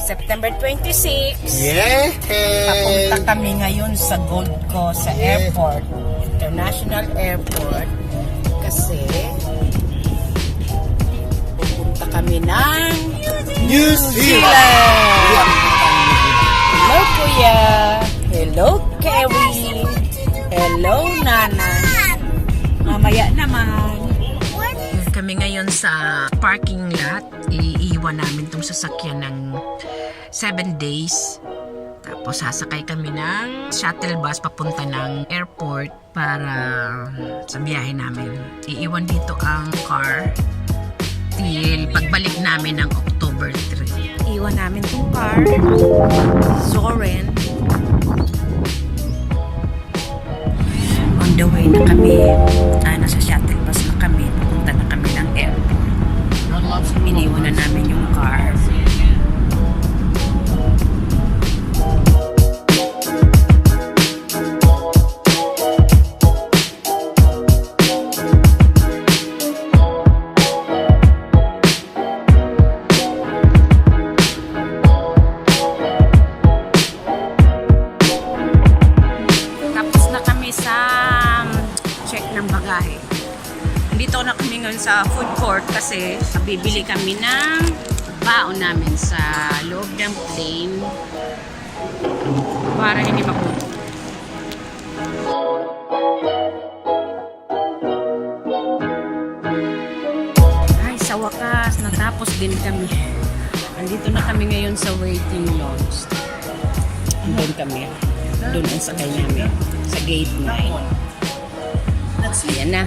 September 26. Yeah! Papunta kami ngayon sa Gold Coast, sa airport, International Airport, kasi pupunta kami ng New Zealand! Hello, Kuya. Hello, Kerry. Hello, Nana. Mamaya naman. Kami ngayon sa parking lot. Iiwan namin itong sasakyan ng 7 days. Tapos sasakay kami ng shuttle bus papunta ng airport para sa biyahe namin. Iiwan dito ang car till pagbalik namin ng October 3. Iwan namin itong car. Zoren. On the way na kami. Nasa shuttle bus na kami. Papunta na kami ng airport. Iniwan na namin yung car. Tapos na kami sa check ng bagahe. Dito na kami ngayon sa food court kasi bibili kami ng baon namin sa loob ng plane para hindi makuha. Ay, sa wakas, natapos din kami. Andito na kami ngayon sa waiting lounge. Doon kami. Doon ang sakay namin. Sa gate 9. Ayan na.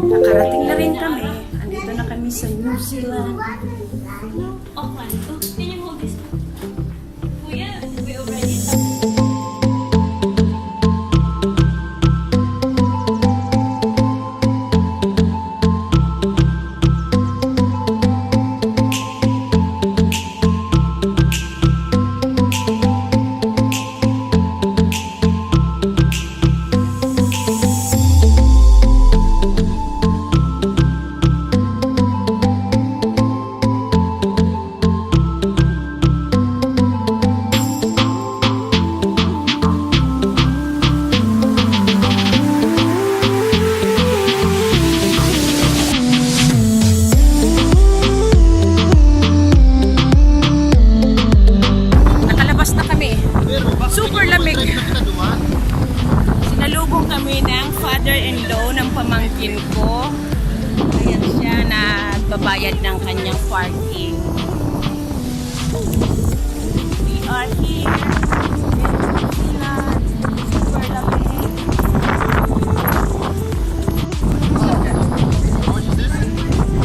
Nakarating na rin kami. Andito na kami sa New Zealand. Auckland. Oh, can you hold this? Kuya, we already. Nakalabas na kami. Super lamig. Sinalubong kami ng father-in-law ng pamangkin ko. Ayan siya na babayad ng kanyang parking. We are here. Super lamig.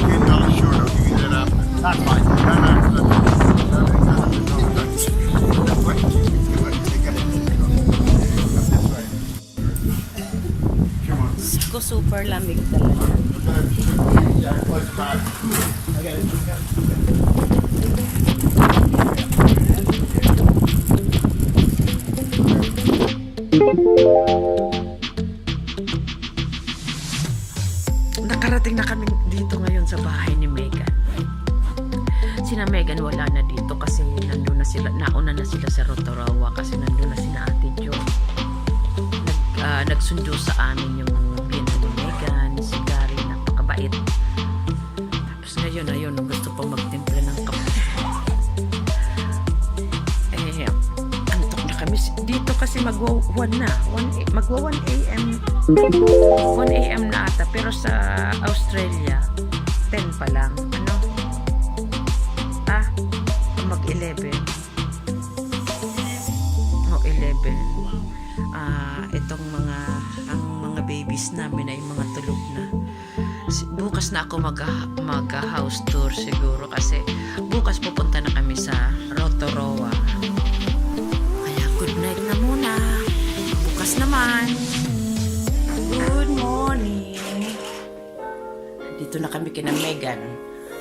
You're not sure, I'll give you that after. That's fine. No. That's right. Take it. That's right. Come on. Super lamig talaga. Yeah, close back. Okay. Nakarating na kami dito ngayon sa bahay ni Megan. Sina Megan wala na dito kasi nandun na sila, nauna na sila sa Rotorua kasi nandun na sina Ate Jo. Nagsundo sa amin yung pinto ni Megan, si Gary, napakabait. Tapos ngayon, ayun, gusto pa magtimpla ng kape. Antok na kami dito kasi magwa-1 na. Magwa 1 a.m. 1 a.m. na ata, pero sa Australia 10 pa lang. Ano? Mag-11. O 11. Itong ang mga babies namin ay mga tulog na. Bukas na ako mag-house tour siguro kasi bukas pupunta na kami sa Rotorua. Kaya good night na muna. Bukas naman. Good morning. kina Megan.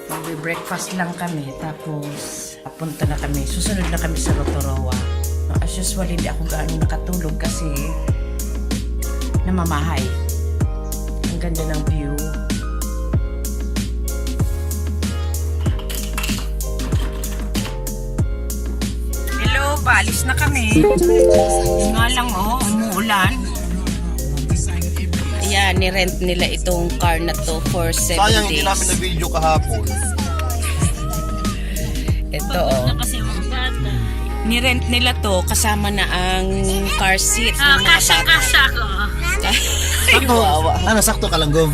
Magbe-breakfast lang kami, tapos punta na kami. Susunod na kami sa Rotorua. As usual, hindi ako gaano nakatulog kasi namamahay. Ang ganda ng view. Hello, paalis na kami. Nga lang, umuulan. Ayan, ni-rent nila itong car na to for 7 Sayang days. hindi namin na-video kahapon. Ito, ni-rent nila to kasama na ang car seat ng mga bata. Kasya ko. Sakto, sakto kalanggong.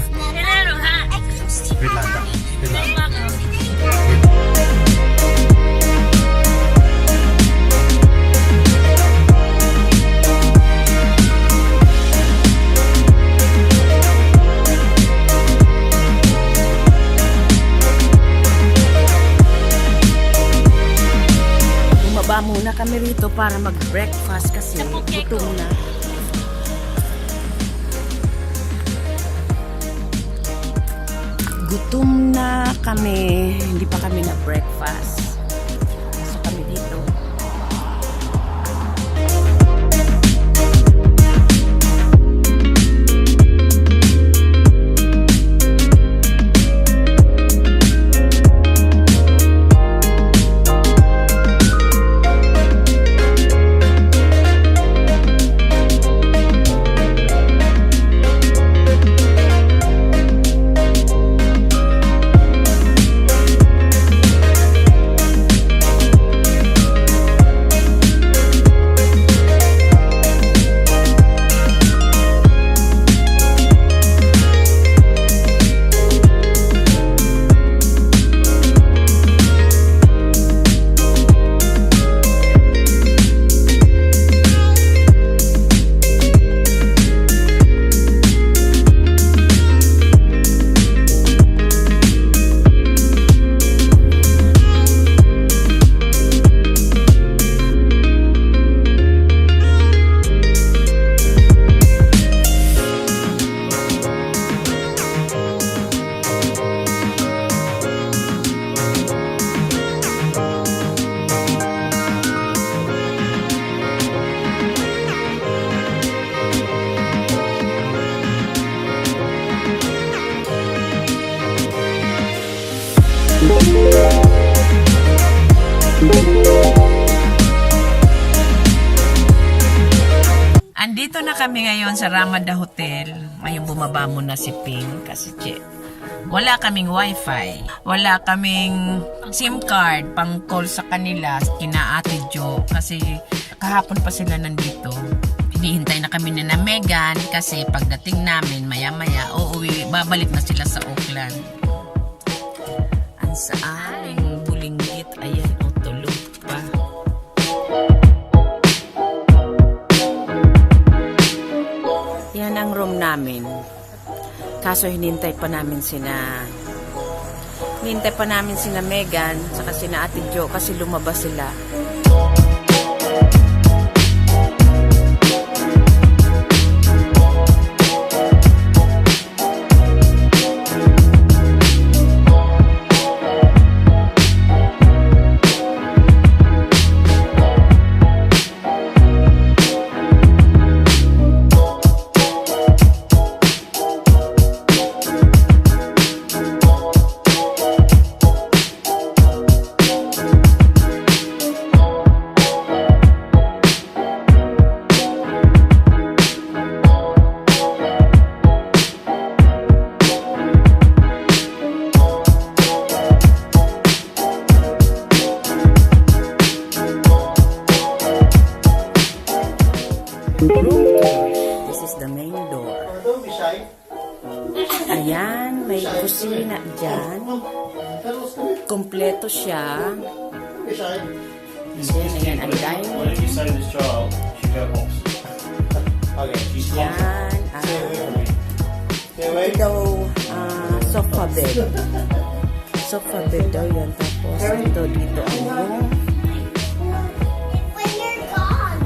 Wait lang. Bumaba muna kami rito para mag-breakfast kasi gutom na. Gutom na kami. Hindi pa kami na-breakfast. So kami dito. Andito na kami ngayon sa Ramada Hotel. Ngayon bumaba muna si Ping kasi wala kaming wifi. Wala kaming SIM card pang call sa kanila, kina Ate Jo. Kasi kahapon pa sila nandito. Hinihintay na kami na Megan kasi pagdating namin maya-maya, babalik na sila sa Auckland. Ang sa aming bulinggit, ayan, tulog pa. Yan ang room namin. Kaso hinintay pa namin sina Megan saka sina Ate Jo kasi lumabas sila. This is the main door. Ayan, may kusina dyan. Kompleto siya. And then, ayan, ang dining. Whatever you say to this child, she go hops. Okay, she's Yan, ito, sofa bed. Sofa bed daw yan. Tapos, ito, dito ang room. When you're gone.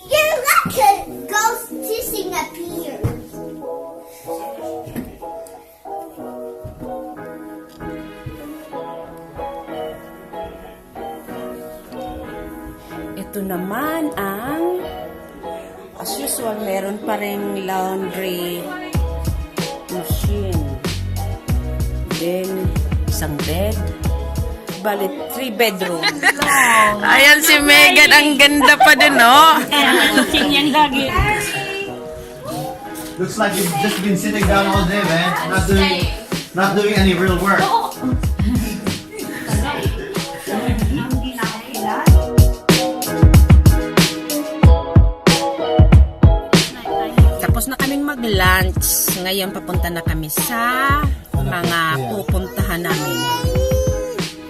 You're like a ghost sitting up here. Ito naman ang, as usual, meron pa rin laundry machine. Then, isang bed. Balit, 3 bedroom. Ayan si Megan, ang ganda pa din, no? Yan lagi. Looks like you've just been sitting down all day, man. Not doing any real work. Tapos na kaming mag-lunch. Ngayon papunta na kami sa mga pupuntahan namin.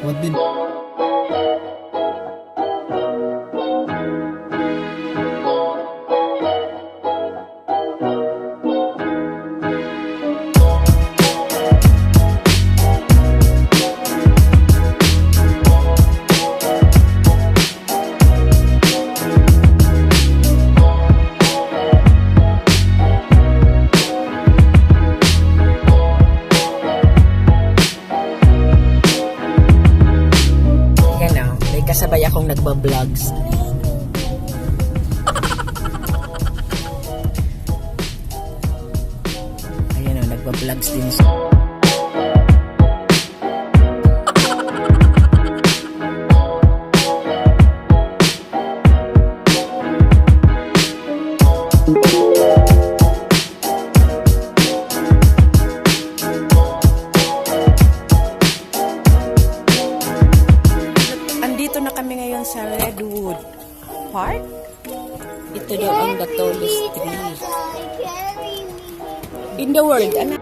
What did... Kasabay akong nagba-vlogs. Ayan o, nagba-vlogs din siya. Andito na kami ngayon sa Redwood Park. Ito daw ang the tallest tree in the world. Ano?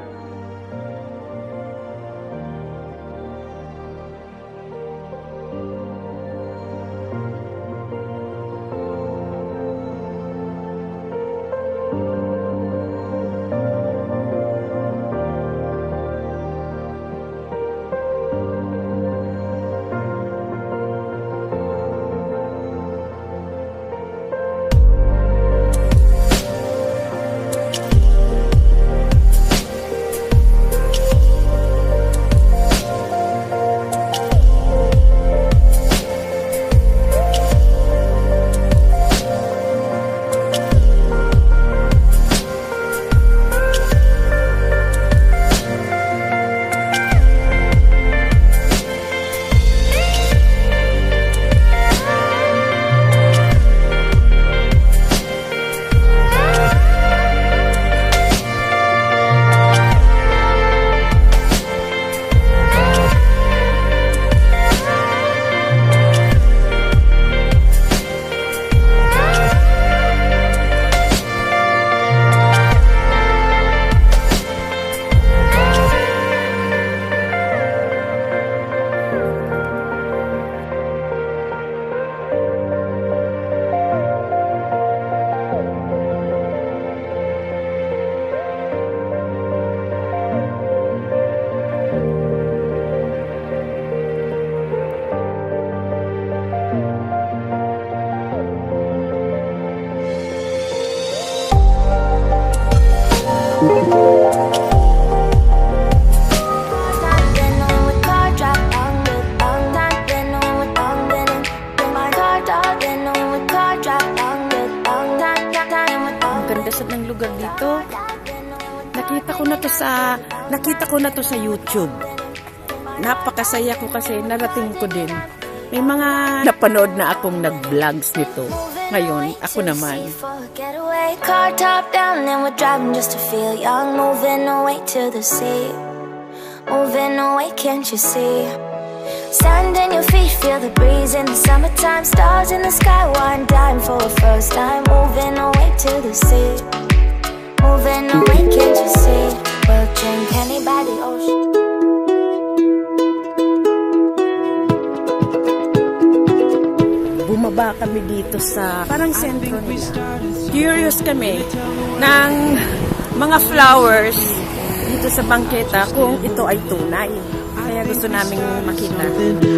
Ng lugar dito. Nakita ko na to sa YouTube. Napakasaya ko kasi narating ko din. May mga napanood na akong nag-vlogs nito. Ngayon, ako naman. Car top down and we're driving just to feel young, moving away to the sea, moving away, can't you see? Sand in your feet, feel the breeze in the summertime, stars in the sky, one dime for a first time, moving away to the sea, moving away, can't you see? We'll drink honey by the ocean. Bumaba kami dito sa parang sentro nila. Curious kami ng mga flowers dito sa bangketa kung ito ay tunay. Kaya gusto naming makita.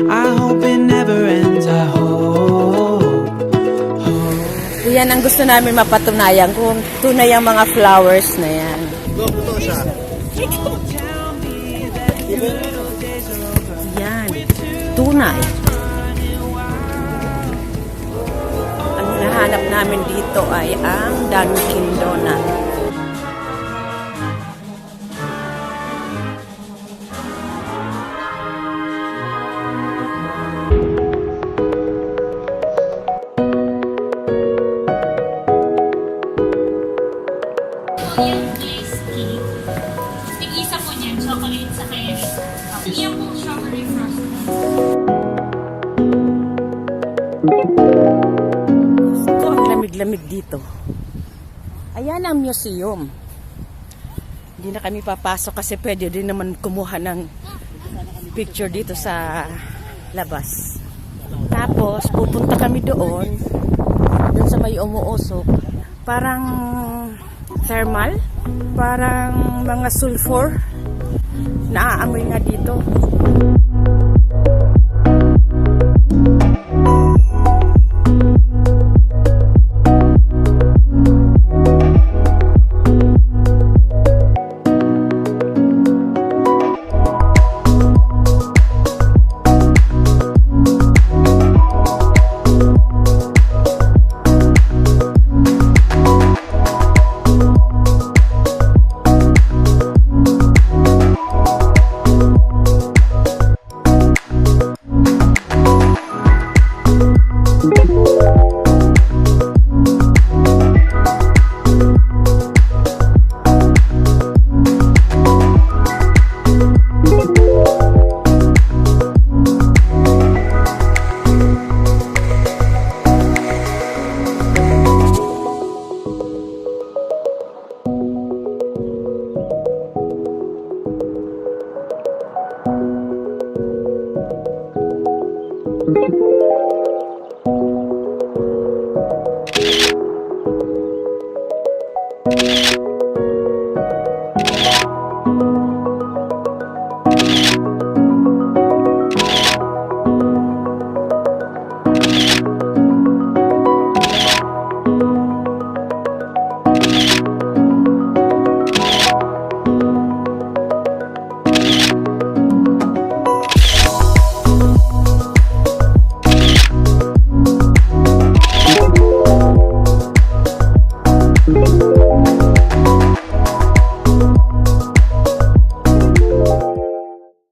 I hope it never ends. I hope. Yan ang gusto namin mapatunayan kung tunay ang mga flowers na yan. Yan. Tunay. hinahanap namin dito ay ang Dunkin Donut. Yung ice cake. Tig-isa po niyan, chocolate sa kaya. Iyan po strawberry frosting. Ito ang lamig-lamig dito. Ayan ang museum. Hindi na kami papasok kasi pwede din naman kumuha ng picture dito sa labas. Tapos pupunta kami doon sa may umuusok. Parang thermal, parang mga sulfur. Naaamoy nga dito. Thank you.